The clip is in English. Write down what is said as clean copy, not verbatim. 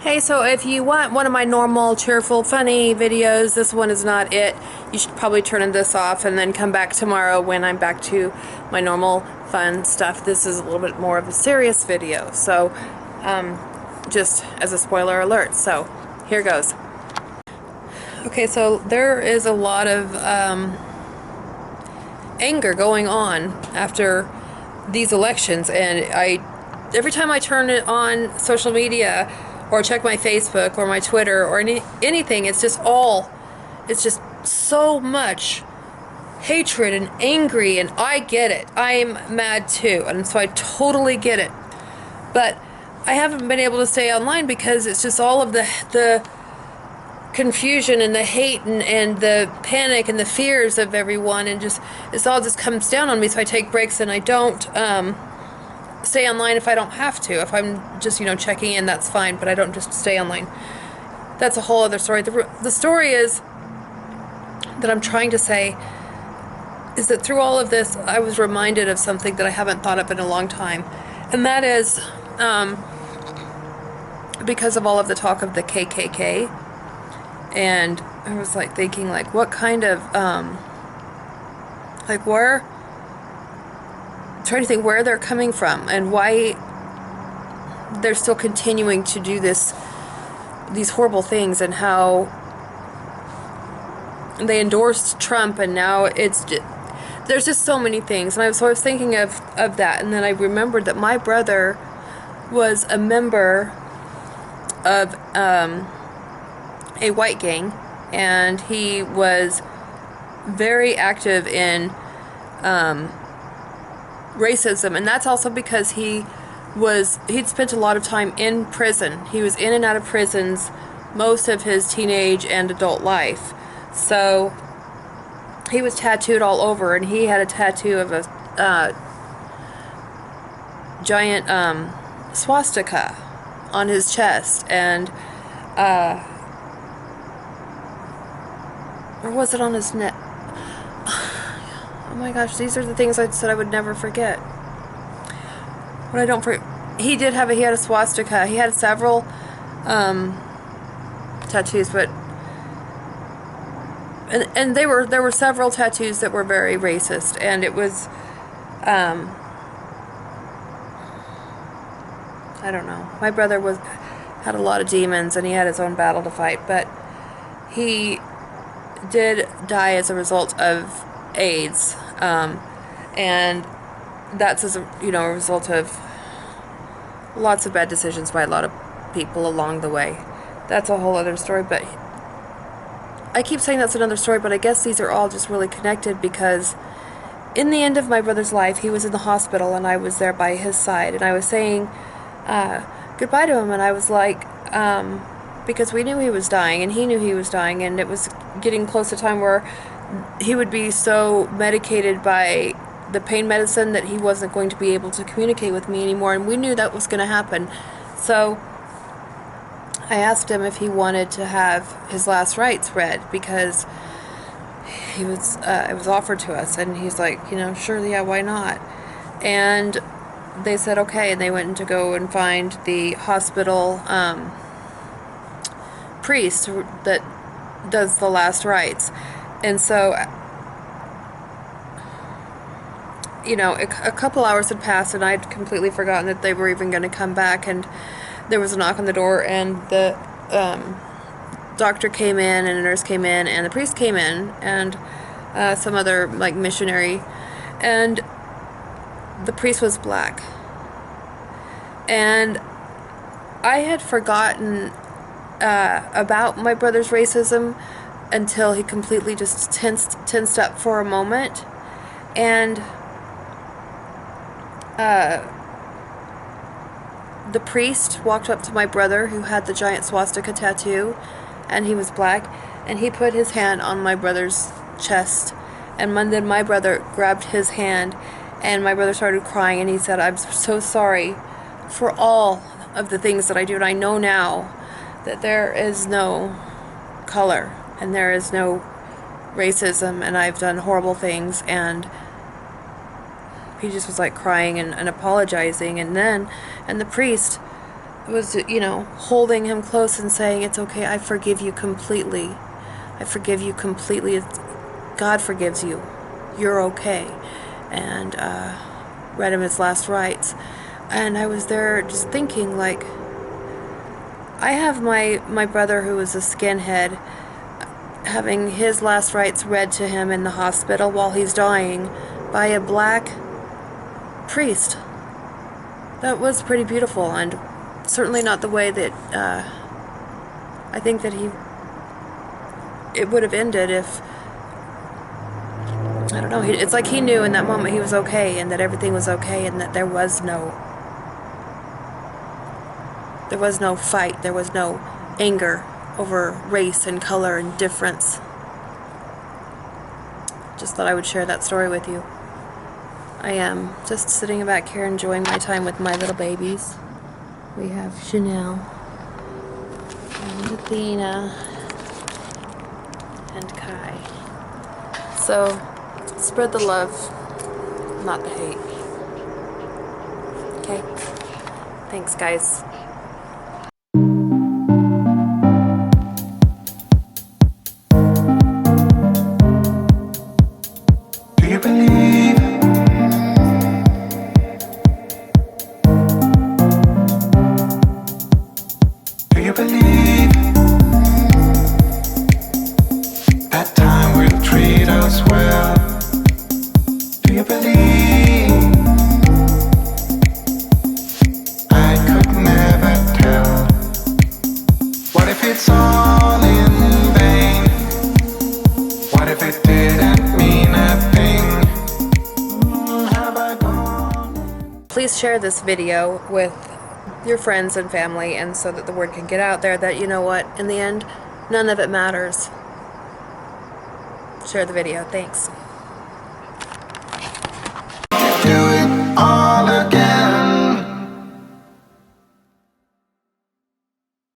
Hey, so if you want one of my normal, cheerful, funny videos, this one is not it. You should probably turn this off and then come back tomorrow when I'm back to my normal, fun stuff. This is a little bit more of a serious video, so just as a spoiler alert. So here goes. Okay, so there is a lot of anger going on after these elections, and every time I turn it on social media or check my Facebook or my Twitter or anything, it's just so much hatred and angry, and I get it. I'm mad too, and so I totally get it. But I haven't been able to stay online because it's just all of the confusion and the hate and the panic and the fears of everyone, and it all just comes down on me. So I take breaks and I don't stay online if I don't have to. If I'm just checking in, that's fine, but I don't just stay online. That's a whole other story. The story is that I'm trying to say is that through all of this, I was reminded of something that I haven't thought of in a long time, and that is because of all of the talk of the KKK. And I was like thinking, like, what kind of trying to think where they're coming from and why they're still continuing to do these horrible things, and how they endorsed Trump, and now there's just so many things. And I was thinking of that, and then I remembered that my brother was a member of a white gang, and he was very active in racism, and that's also because he'd spent a lot of time in prison. He was in and out of prisons most of his teenage and adult life, so he was tattooed all over, and he had a tattoo of a giant swastika on his chest, and or was it on his neck? Oh my gosh, these are the things I said I would never forget. But I don't forget. He had a swastika. He had several tattoos, but and there were several tattoos that were very racist, and it was I don't know. My brother had a lot of demons, and he had his own battle to fight, but he did die as a result of AIDS, and that's as a result of lots of bad decisions by a lot of people along the way. That's a whole other story, but I keep saying that's another story, but I guess these are all just really connected, because in the end of my brother's life, he was in the hospital, and I was there by his side, and I was saying goodbye to him, and I was like, because we knew he was dying, and he knew he was dying, and it was getting close to time where he would be so medicated by the pain medicine that he wasn't going to be able to communicate with me anymore, and we knew that was going to happen. So I asked him if he wanted to have his last rites read, because it was offered to us, and he's like, sure, yeah, why not? And they said okay, and they went to go and find the hospital priest that does the last rites. And so a couple hours had passed, and I'd completely forgotten that they were even going to come back, and there was a knock on the door, and the doctor came in, and a nurse came in, and the priest came in, and some other missionary, and the priest was black. And I had forgotten about my brother's racism until he completely just tensed up for a moment. And the priest walked up to my brother, who had the giant swastika tattoo, and he was black, and he put his hand on my brother's chest, and then my brother grabbed his hand, and my brother started crying, and he said, "I'm so sorry for all of the things that I do, and I know now that there is no color, and there is no racism, and I've done horrible things." And he just was crying and apologizing, and the priest was, you know, holding him close and saying, "It's okay, I forgive you completely. I forgive you completely. God forgives you. You're okay." And read him his last rites. And I was there just thinking, like, I have my brother who is a skinhead having his last rites read to him in the hospital while he's dying by a black priest. That was pretty beautiful, and certainly not the way that I think that it would have ended if, I don't know, it's like he knew in that moment he was okay, and that everything was okay, and that there was no fight, there was no anger over race and color and difference. Just thought I would share that story with you. I am just sitting back here enjoying my time with my little babies. We have Chanel and Athena and Kai. So, spread the love, not the hate. Okay? Thanks, guys. Do you believe? Do you believe that time will treat us well? Do you believe? I could never tell. What if it's all in vain? What if it didn't mean a thing? Have I gone? Please share this video with your friends and family, and so that the word can get out there that, you know what, in the end, none of it matters. Share the video. Thanks.